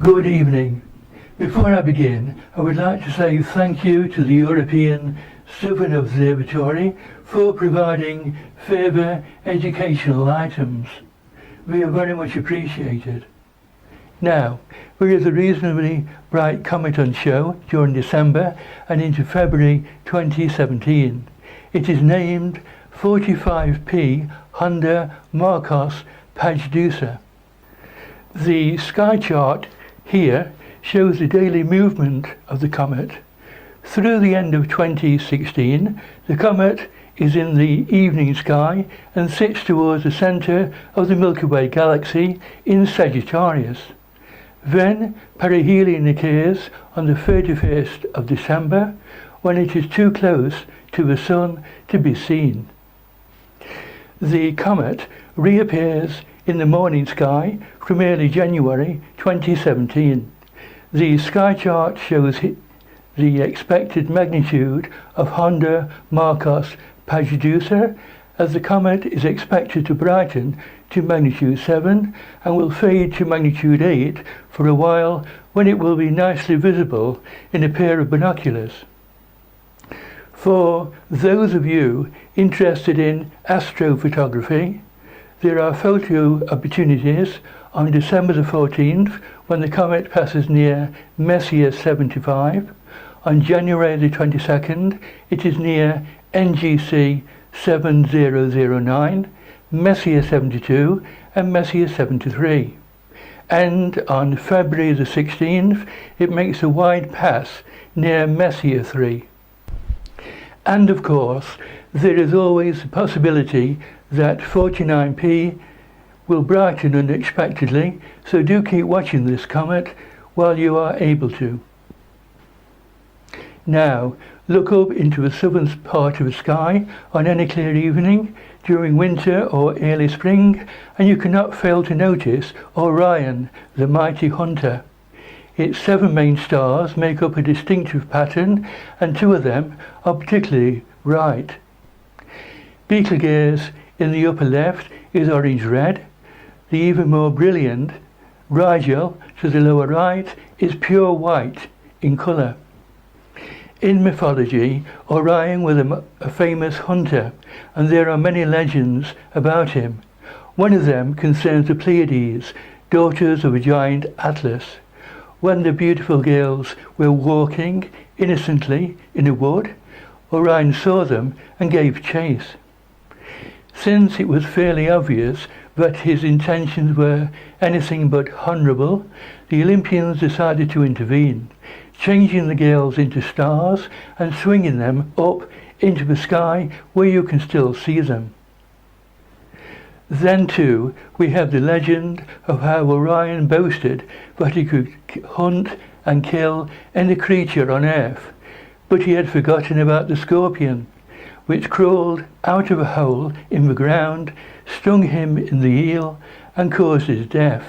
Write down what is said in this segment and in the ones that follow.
Good evening. Before I begin, I would like to say thank you to the European Southern Observatory for providing further educational items. We are very much appreciated. Now, there is a reasonably bright comet on show during December and into February 2017. It is named 45P Honda Marcos Pagdusa. The sky chart here shows the daily movement of the comet. Through the end of 2016, the comet is in the evening sky and sits towards the centre of the Milky Way galaxy in Sagittarius. Then perihelion occurs on the 31st of December, when it is too close to the Sun to be seen. The comet reappears in the morning sky from early January 2017. The sky chart shows the expected magnitude of Honda Marcos Pagdusa, as the comet is expected to brighten to magnitude 7 and will fade to magnitude 8 for a while, when it will be nicely visible in a pair of binoculars. For those of you interested in astrophotography, there are photo opportunities on December the 14th, when the comet passes near Messier 75. On January the 22nd, it is near NGC 7009, Messier 72 and Messier 73. And on February the 16th, it makes a wide pass near Messier 3. And of course, there is always the possibility that 49P will brighten unexpectedly, so do keep watching this comet while you are able to. Now, look up into the southern part of the sky on any clear evening during winter or early spring, and you cannot fail to notice Orion, the mighty hunter. Its 7 main stars make up a distinctive pattern, and 2 of them are particularly bright. Betelgeuse in the upper left is orange-red. The even more brilliant Rigel to the lower right is pure white in colour. In mythology, Orion was a famous hunter, and there are many legends about him. One of them concerns the Pleiades, daughters of a giant Atlas. When the beautiful girls were walking innocently in a wood, Orion saw them and gave chase. Since it was fairly obvious that his intentions were anything but honourable, the Olympians decided to intervene, changing the girls into stars and swinging them up into the sky where you can still see them. Then too, we have the legend of how Orion boasted that he could hunt and kill any creature on earth, but he had forgotten about the scorpion, which crawled out of a hole in the ground, stung him in the heel, and caused his death.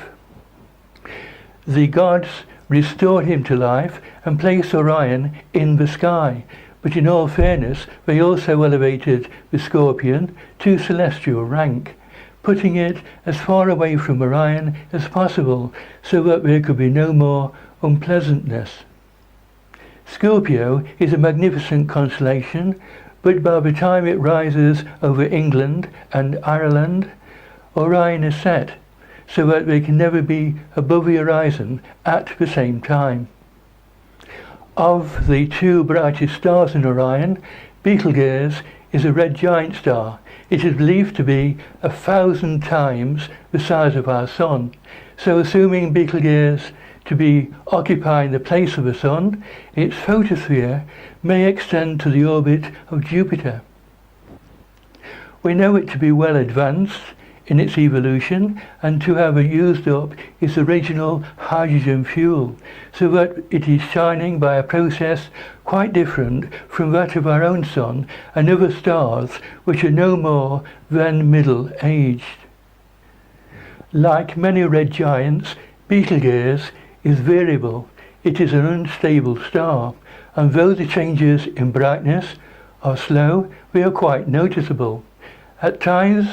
The gods restored him to life and placed Orion in the sky, but in all fairness, they also elevated the scorpion to celestial rank, putting it as far away from Orion as possible so that there could be no more unpleasantness. Scorpio is a magnificent constellation, but by the time it rises over England and Ireland, Orion is set, so that they can never be above the horizon at the same time. Of the 2 brightest stars in Orion, Betelgeuse is a red giant star. It is believed to be 1,000 times the size of our Sun, so assuming Betelgeuse to be occupying the place of the Sun, its photosphere may extend to the orbit of Jupiter. We know it to be well advanced in its evolution and to have used up its original hydrogen fuel, so that it is shining by a process quite different from that of our own Sun and other stars which are no more than middle-aged. Like many red giants, Betelgeuse is variable. It is an unstable star, and though the changes in brightness are slow, they are quite noticeable. At times,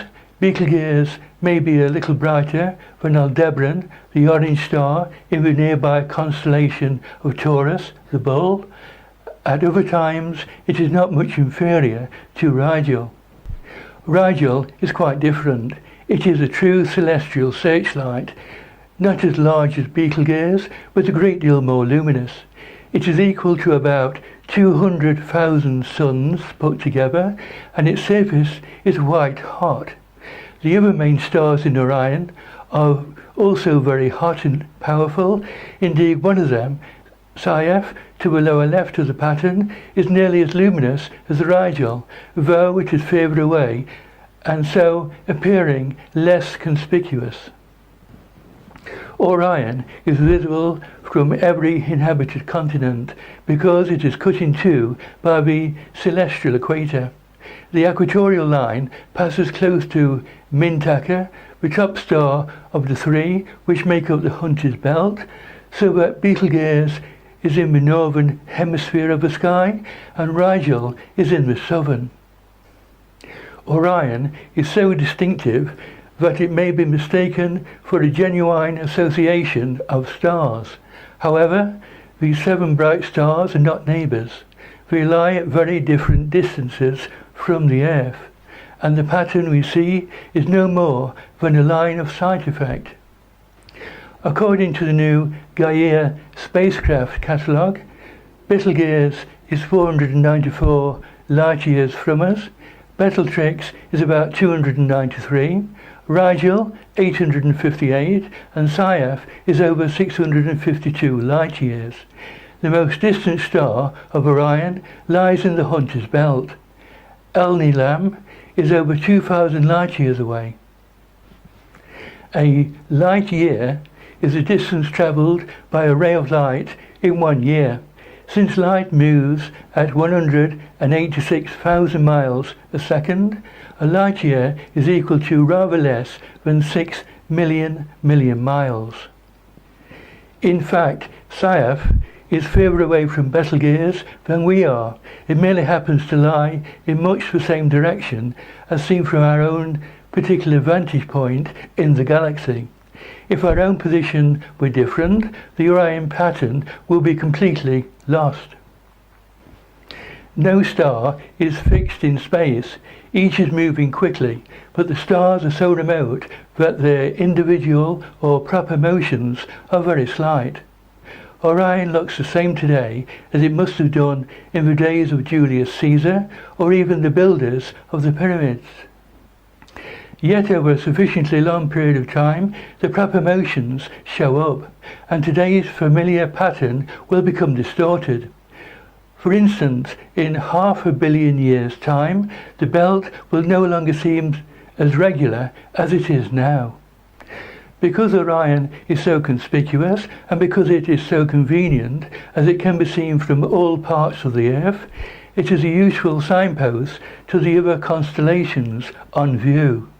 Betelgeuse may be a little brighter than Aldebaran, the orange star in the nearby constellation of Taurus, the bull. At other times, it is not much inferior to Rigel. Rigel is quite different. It is a true celestial searchlight, not as large as Betelgeuse, but a great deal more luminous. It is equal to about 200,000 suns put together, and its surface is white hot. The other main stars in Orion are also very hot and powerful. Indeed, one of them, Saiph, to the lower left of the pattern, is nearly as luminous as Rigel, though it is further away, and so appearing less conspicuous. Orion is visible from every inhabited continent because it is cut in two by the celestial equator. The equatorial line passes close to Mintaka, the top star of the three which make up the Hunter's Belt, so that Betelgeuse is in the northern hemisphere of the sky and Rigel is in the southern. Orion is so distinctive that it may be mistaken for a genuine association of stars. However, these 7 bright stars are not neighbours. They lie at very different distances from the Earth, and the pattern we see is no more than a line of sight effect. According to the new Gaia spacecraft catalogue, Betelgeuse is 494 light-years from us, Betelgeuse is about 293, Rigel 858, and Saiph is over 652 light-years. The most distant star of Orion lies in the Hunter's Belt. El-Nilam is over 2,000 light-years away. A light-year is the distance travelled by a ray of light in 1 year. Since light moves at 186,000 miles a second, a light year is equal to rather less than 6 million miles. In fact, Saiph is further away from Betelgeuse than we are. It merely happens to lie in much the same direction as seen from our own particular vantage point in the galaxy. If our own position were different, the Orion pattern will be completely lost. No star is fixed in space. Each is moving quickly, but the stars are so remote that their individual or proper motions are very slight. Orion looks the same today as it must have done in the days of Julius Caesar or even the builders of the pyramids. Yet over a sufficiently long period of time, the proper motions show up, and today's familiar pattern will become distorted. For instance, in 500 million years' time, the belt will no longer seem as regular as it is now. Because Orion is so conspicuous, and because it is so convenient, as it can be seen from all parts of the Earth, it is a useful signpost to the other constellations on view.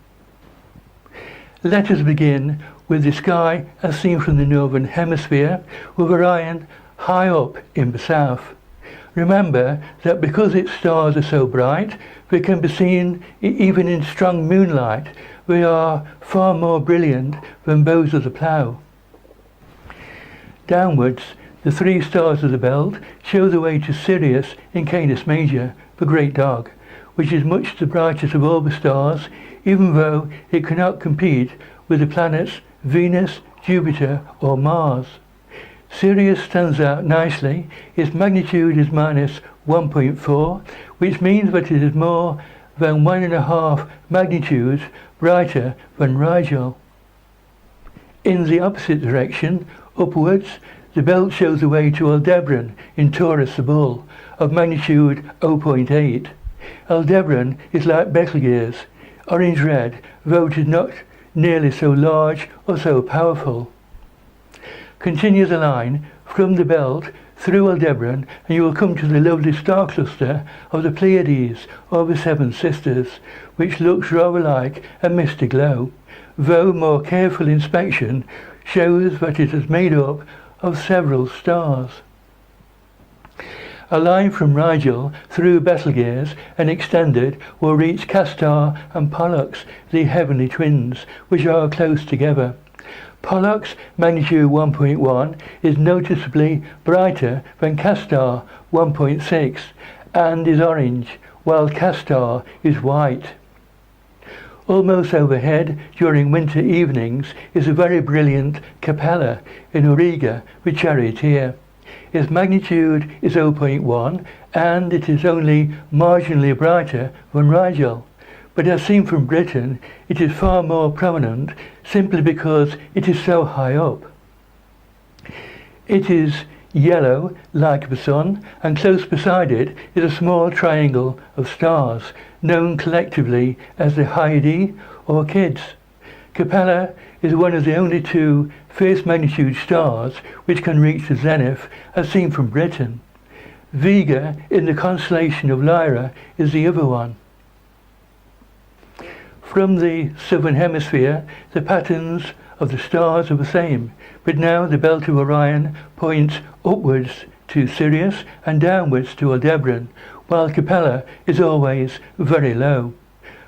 Let us begin with the sky as seen from the northern hemisphere, with Orion high up in the south. Remember that because its stars are so bright, they can be seen even in strong moonlight. They are far more brilliant than those of the plough. Downwards, the 3 stars of the belt show the way to Sirius in Canis Major, the great dog, which is much the brightest of all the stars, even though it cannot compete with the planets Venus, Jupiter or Mars. Sirius stands out nicely. Its magnitude is minus 1.4, which means that it is more than 1.5 magnitudes brighter than Rigel. In the opposite direction, upwards, the belt shows the way to Aldebaran in Taurus the Bull, of magnitude 0.8. Aldebaran is like Betelgeuse, orange-red, though it is not nearly so large or so powerful. Continue the line from the belt through Aldebaran and you will come to the lovely star cluster of the Pleiades or the Seven Sisters, which looks rather like a misty glow, though more careful inspection shows that it is made up of several stars. A line from Rigel through Betelgeuse and extended will reach Castor and Pollux, the heavenly twins, which are close together. Pollux, magnitude 1.1, is noticeably brighter than Castor 1.6 and is orange, while Castor is white. Almost overhead during winter evenings is a very brilliant Capella in Auriga with Charioteer. Its magnitude is 0.1 and it is only marginally brighter than Rigel. But as seen from Britain, it is far more prominent simply because it is so high up. It is yellow like the Sun, and close beside it is a small triangle of stars, known collectively as the Hyade or Kids. Capella is one of the only two first magnitude stars which can reach the zenith as seen from Britain. Vega in the constellation of Lyra is the other one. From the southern hemisphere, the patterns of the stars are the same, but now the belt of Orion points upwards to Sirius and downwards to Aldebaran, while Capella is always very low.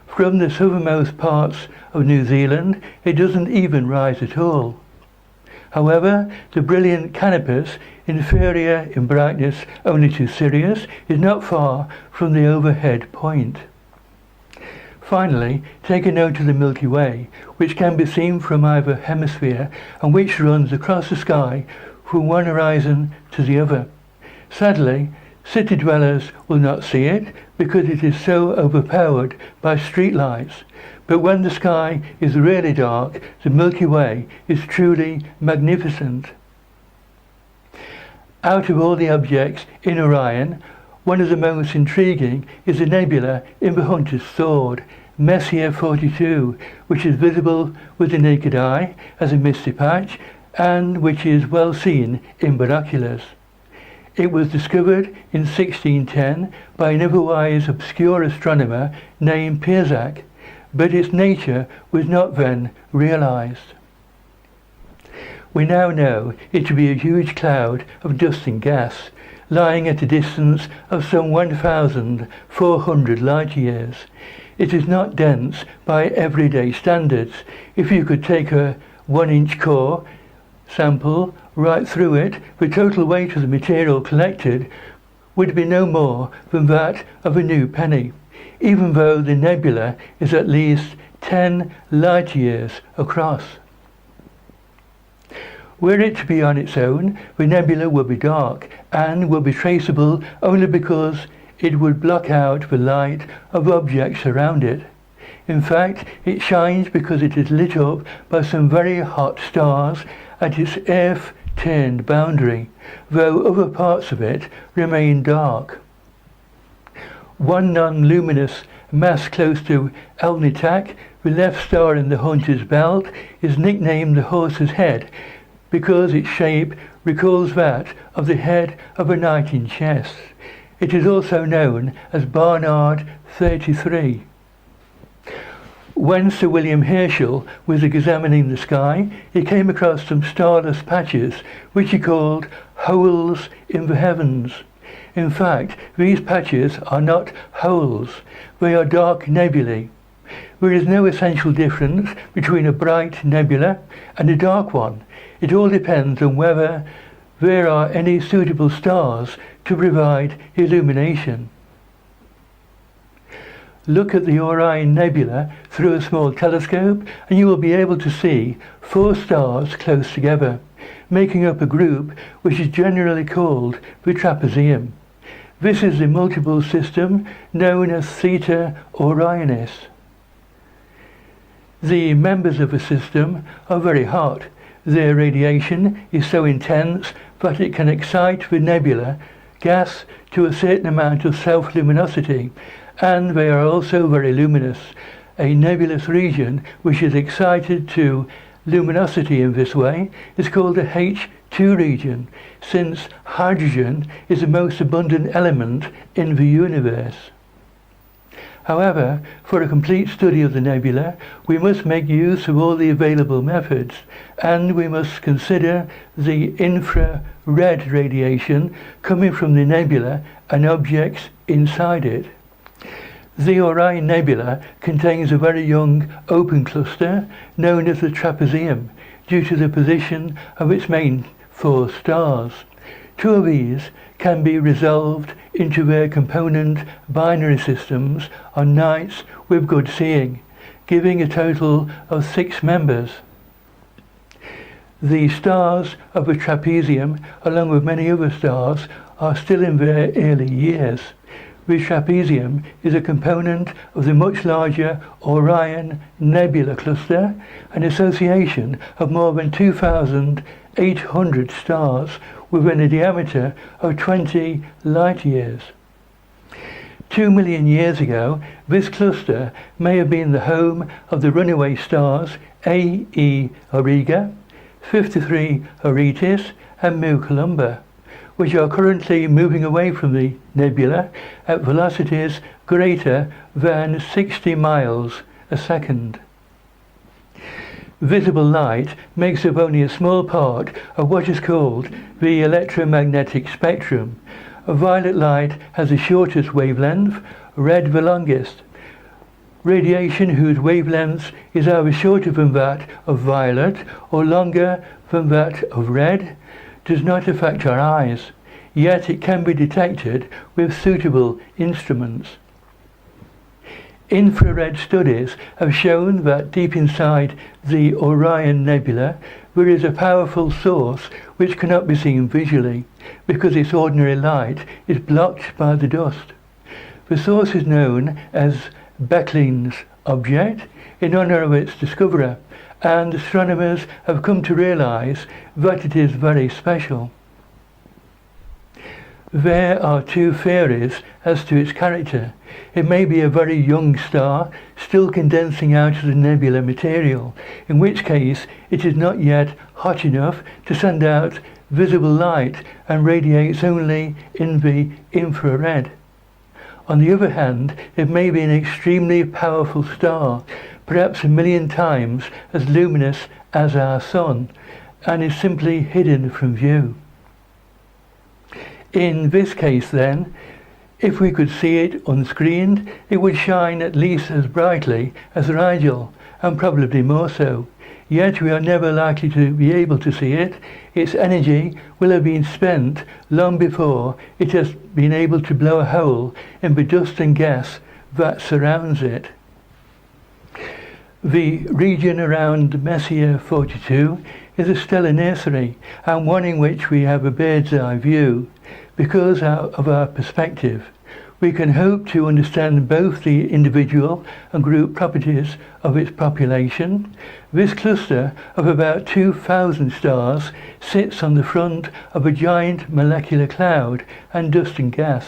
From the southernmost parts of New Zealand, it doesn't even rise at all. However, the brilliant Canopus, inferior in brightness only to Sirius, is not far from the overhead point. Finally, take a note of the Milky Way, which can be seen from either hemisphere and which runs across the sky from one horizon to the other. Sadly, city dwellers will not see it because it is so overpowered by streetlights. But when the sky is really dark, the Milky Way is truly magnificent. Out of all the objects in Orion, one of the most intriguing is the nebula in the Hunter's Sword, Messier 42, which is visible with the naked eye as a misty patch and which is well seen in binoculars. It was discovered in 1610 by an otherwise obscure astronomer named Pearson, but its nature was not then realized. We now know it to be a huge cloud of dust and gas, lying at a distance of some 1,400 light-years. It is not dense by everyday standards. If you could take a 1-inch core sample right through it, the total weight of the material collected would be no more than that of a new penny, even though the nebula is at least 10 light-years across. Were it to be on its own, the nebula would be dark and would be traceable only because it would block out the light of objects around it. In fact, it shines because it is lit up by some very hot stars at its Earth-turned boundary, though other parts of it remain dark. One non-luminous mass close to Alnitak, the left star in the Hunter's Belt, is nicknamed the Horse's Head because its shape recalls that of the head of a knight in chess. It is also known as Barnard 33. When Sir William Herschel was examining the sky, he came across some starless patches which he called holes in the heavens. In fact, these patches are not holes, they are dark nebulae. There is no essential difference between a bright nebula and a dark one. It all depends on whether there are any suitable stars to provide illumination. Look at the Orion Nebula through a small telescope and you will be able to see 4 stars close together, making up a group which is generally called the trapezium. This is the multiple system known as Theta Orionis. The members of the system are very hot. Their radiation is so intense that it can excite the nebula gas to a certain amount of self-luminosity, and they are also very luminous. A nebulous region which is excited to luminosity in this way is called a H2 region, since hydrogen is the most abundant element in the universe. However, for a complete study of the nebula, we must make use of all the available methods, and we must consider the infrared radiation coming from the nebula and objects inside it. The Orion Nebula contains a very young open cluster known as the trapezium, due to the position of its main 4 stars. 2 of these can be resolved into their component binary systems on nights with good seeing, giving a total of 6 members. The stars of the trapezium, along with many other stars, are still in their early years. The trapezium is a component of the much larger Orion Nebula cluster, an association of more than 2,800 stars within a diameter of 20 light years. 2 million years ago, this cluster may have been the home of the runaway stars A.E. Auriga, 53 Auritis, and Mu Columba, which are currently moving away from the nebula at velocities greater than 60 miles a second. Visible light makes up only a small part of what is called the electromagnetic spectrum. Violet light has the shortest wavelength, red the longest. Radiation whose wavelength is either shorter than that of violet or longer than that of red does not affect our eyes, yet it can be detected with suitable instruments. Infrared studies have shown that deep inside the Orion Nebula there is a powerful source which cannot be seen visually, because its ordinary light is blocked by the dust. The source is known as Becklin's object, in honor of its discoverer, and astronomers have come to realize that it is very special. There are 2 theories as to its character. It may be a very young star, still condensing out of the nebula material, in which case it is not yet hot enough to send out visible light and radiates only in the infrared. On the other hand, it may be an extremely powerful star, perhaps 1 million times as luminous as our Sun, and is simply hidden from view. In this case then, if we could see it unscreened, it would shine at least as brightly as Rigel, and probably more so. Yet we are never likely to be able to see it. Its energy will have been spent long before it has been able to blow a hole in the dust and gas that surrounds it. The region around Messier 42 is a stellar nursery, and one in which we have a bird's eye view. Because of our perspective, we can hope to understand both the individual and group properties of its population. This cluster of about 2,000 stars sits on the front of a giant molecular cloud and dust and gas.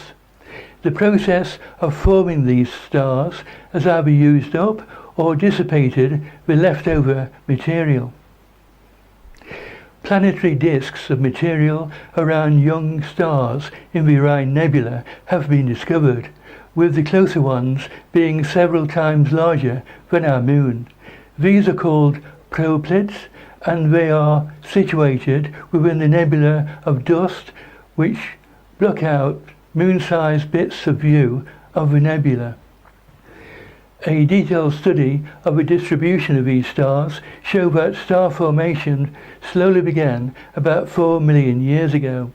The process of forming these stars has either used up or dissipated the leftover material. Planetary disks of material around young stars in the Orion Nebula have been discovered, with the closer ones being several times larger than our Moon. These are called proplets, and they are situated within the nebula of dust which block out moon-sized bits of view of the nebula. A detailed study of the distribution of these stars show that star formation slowly began about 4 million years ago.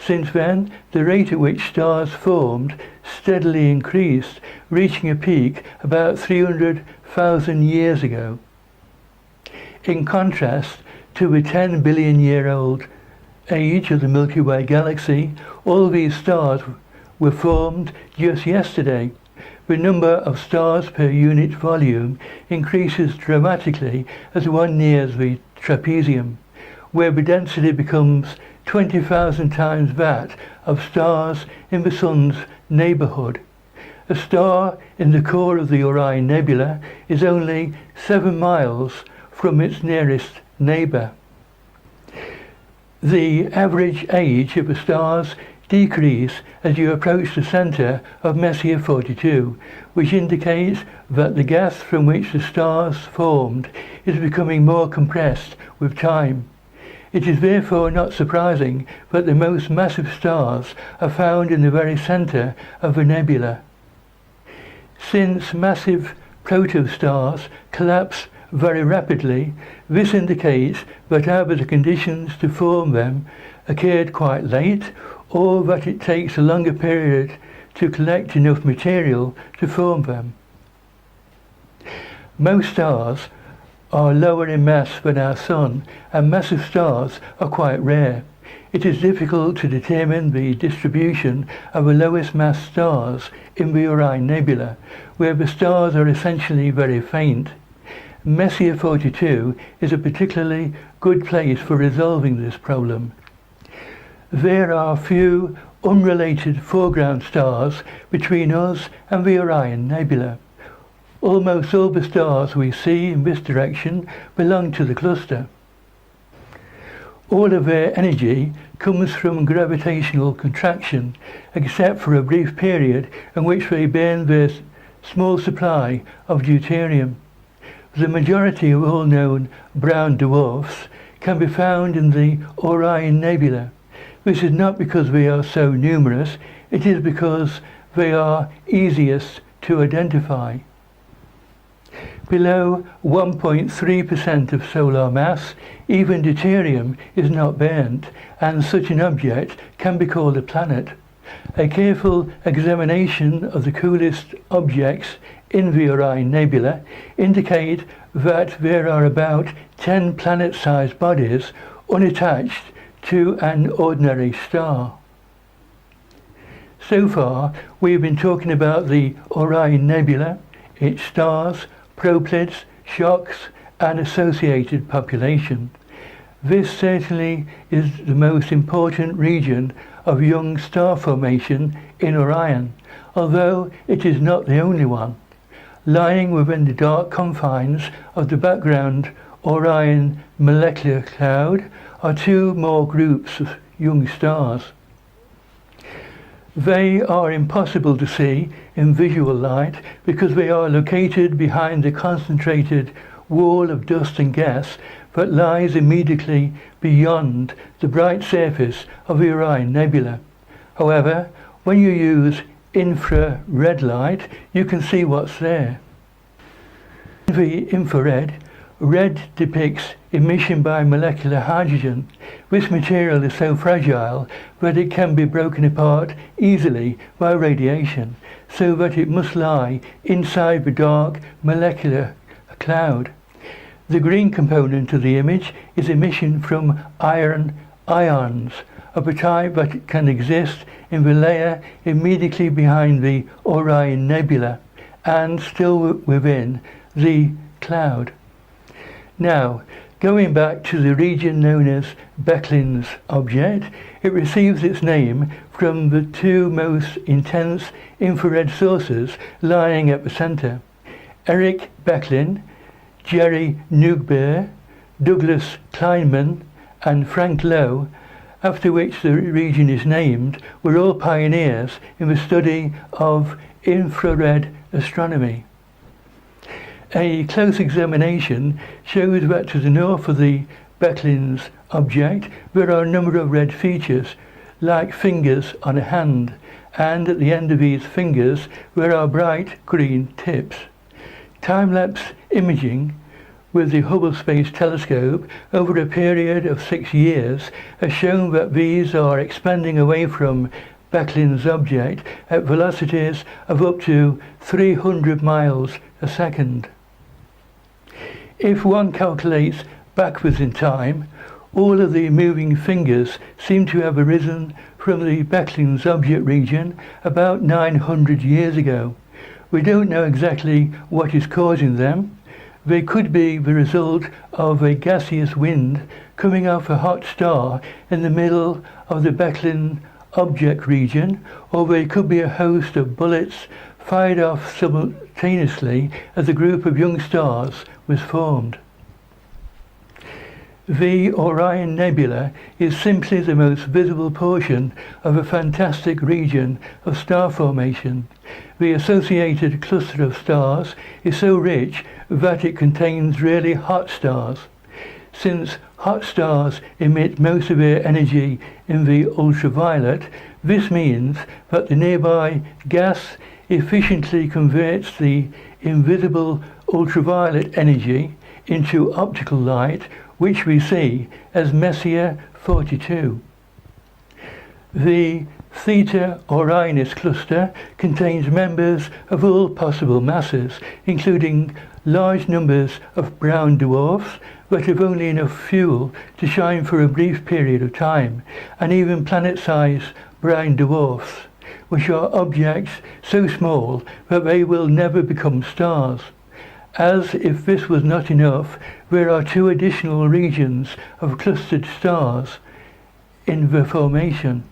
Since then, the rate at which stars formed steadily increased, reaching a peak about 300,000 years ago. In contrast to the 10 billion year old age of the Milky Way galaxy, all these stars were formed just yesterday. The number of stars per unit volume increases dramatically as one nears the trapezium, where the density becomes 20,000 times that of stars in the Sun's neighbourhood. A star in the core of the Orion Nebula is only 7 miles from its nearest neighbour. The average age of the stars decrease as you approach the centre of Messier 42, which indicates that the gas from which the stars formed is becoming more compressed with time. It is therefore not surprising that the most massive stars are found in the very centre of the nebula. Since massive protostars collapse very rapidly, this indicates that either the conditions to form them occurred quite late, or that it takes a longer period to collect enough material to form them. Most stars are lower in mass than our Sun, and massive stars are quite rare. It is difficult to determine the distribution of the lowest mass stars in the Orion Nebula, where the stars are essentially very faint. Messier 42 is a particularly good place for resolving this problem. There are few unrelated foreground stars between us and the Orion Nebula. Almost all the stars we see in this direction belong to the cluster. All of their energy comes from gravitational contraction, except for a brief period in which they burn their small supply of deuterium. The majority of all known brown dwarfs can be found in the Orion Nebula. This is not because they are so numerous, it is because they are easiest to identify. Below 1.3% of solar mass, even deuterium is not burnt, and such an object can be called a planet. A careful examination of the coolest objects in the Orion Nebula indicate that there are about 10 planet-sized bodies unattached to an ordinary star. So far, we have been talking about the Orion Nebula, its stars, proplyds, shocks, and associated population. This certainly is the most important region of young star formation in Orion, although it is not the only one. Lying within the dark confines of the background Orion molecular cloud are two more groups of young stars. They are impossible to see in visual light because they are located behind the concentrated wall of dust and gas that lies immediately beyond the bright surface of the Orion Nebula. However, when you use infrared light, you can see what's there. In the infrared, red depicts emission by molecular hydrogen. This material is so fragile that it can be broken apart easily by radiation, so that it must lie inside the dark molecular cloud. The green component of the image is emission from iron ions, of a type that can exist in the layer immediately behind the Orion Nebula and still within the cloud. Now, going back to the region known as Becklin's object, it receives its name from the two most intense infrared sources lying at the centre. Eric Becklin, Jerry Nugber, Douglas Kleinman, and Frank Lowe, after which the region is named, were all pioneers in the study of infrared astronomy. A close examination shows that to the north of the Becklin's object there are a number of red features, like fingers on a hand, and at the end of these fingers there are bright green tips. Time-lapse imaging with the Hubble Space Telescope over a period of 6 years has shown that these are expanding away from Becklin's object at velocities of up to 300 miles a second. If one calculates backwards in time, all of the moving fingers seem to have arisen from the Becklin's object region about 900 years ago. We don't know exactly what is causing them. They could be the result of a gaseous wind coming off a hot star in the middle of the Becklin object region, or they could be a host of bullets fired off simultaneously as a group of young stars was formed. The Orion Nebula is simply the most visible portion of a fantastic region of star formation. The associated cluster of stars is so rich that it contains really hot stars. Since hot stars emit most of their energy in the ultraviolet, this means that the nearby gas efficiently converts the invisible ultraviolet energy into optical light, which we see as Messier 42. The Theta Orionis cluster contains members of all possible masses, including large numbers of brown dwarfs that have only enough fuel to shine for a brief period of time, and even planet-sized brown dwarfs, which are objects so small that they will never become stars. As if this was not enough, there are two additional regions of clustered stars in the formation.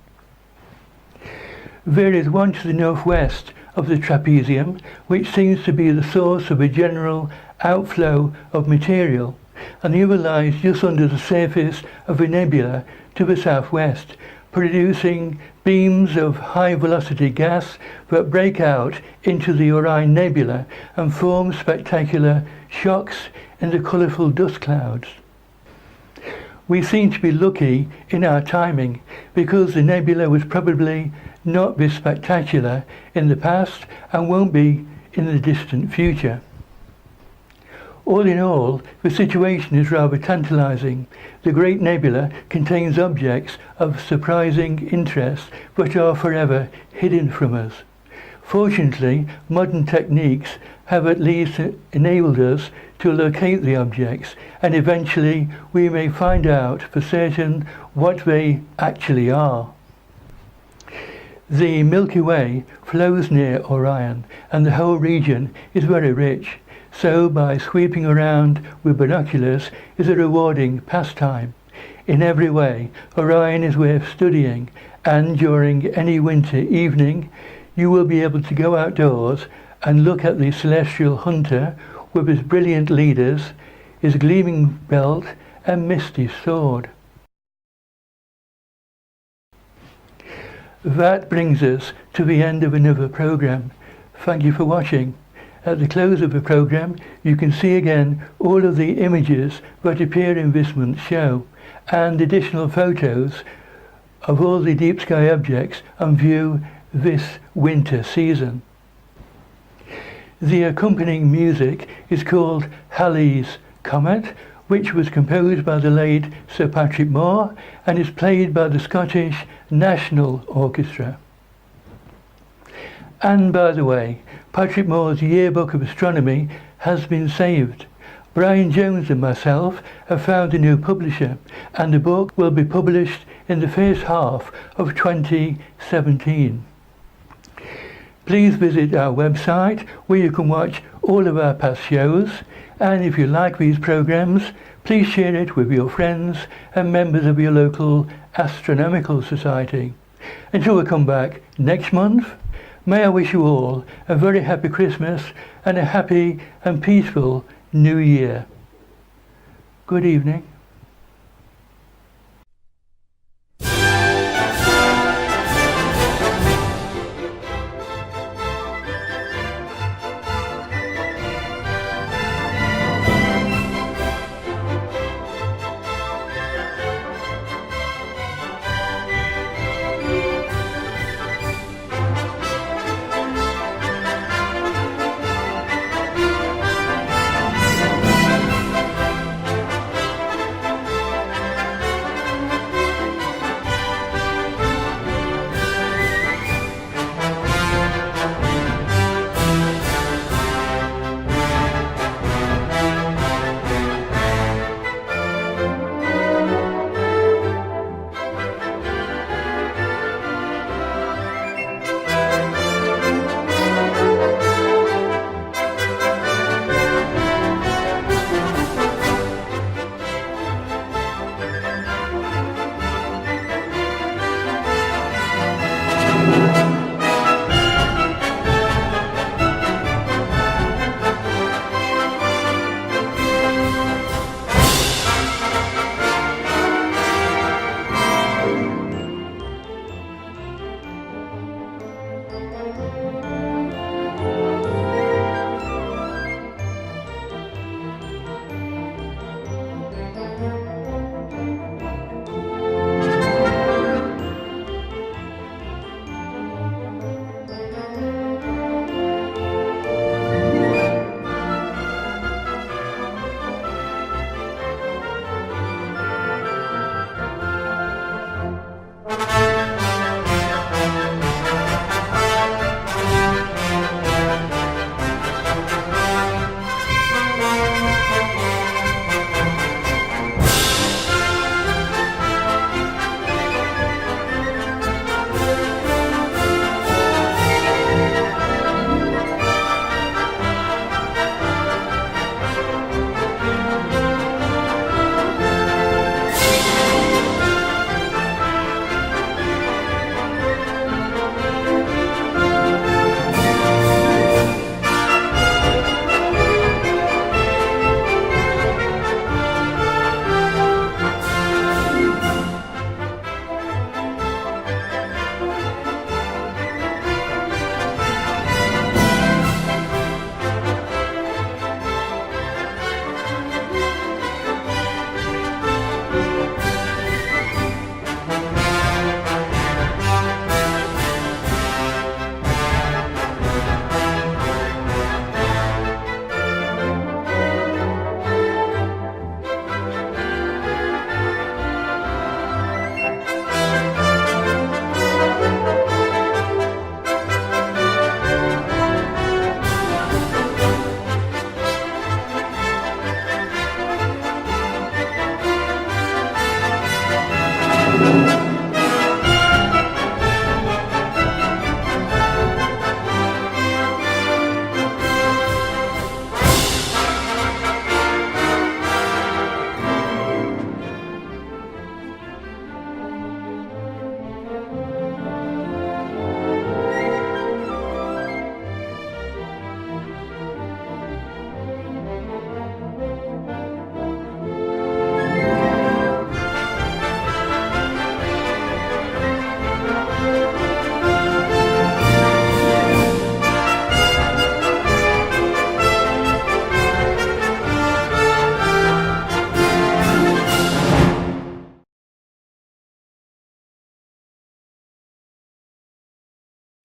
There is one to the northwest of the trapezium, which seems to be the source of a general outflow of material, and the other lies just under the surface of the nebula to the southwest, producing beams of high-velocity gas that break out into the Orion Nebula and form spectacular shocks in the colourful dust clouds. We seem to be lucky in our timing, because the nebula was probably not this spectacular in the past and won't be in the distant future. All in all, the situation is rather tantalizing. The Great Nebula contains objects of surprising interest that are forever hidden from us. Fortunately, modern techniques have at least enabled us to locate the objects, and eventually we may find out for certain what they actually are. The Milky Way flows near Orion, and the whole region is very rich. So by sweeping around with binoculars is a rewarding pastime. In every way, Orion is worth studying, and during any winter evening you will be able to go outdoors and look at the celestial hunter with his brilliant leaders, his gleaming belt and misty sword. That brings us to the end of another program. Thank you for watching. At the close of the program, you can see again all of the images that appear in this month's show, and additional photos of all the deep sky objects on view this winter season. The accompanying music is called Halley's Comet, which was composed by the late Sir Patrick Moore and is played by the Scottish National Orchestra. And by the way, Patrick Moore's Yearbook of Astronomy has been saved. Brian Jones and myself have found a new publisher, and the book will be published in the first half of 2017. Please visit our website where you can watch all of our past shows, and if you like these programs, please share it with your friends and members of your local astronomical society. Until we come back next month, may I wish you all a very happy Christmas and a happy and peaceful New Year. Good evening.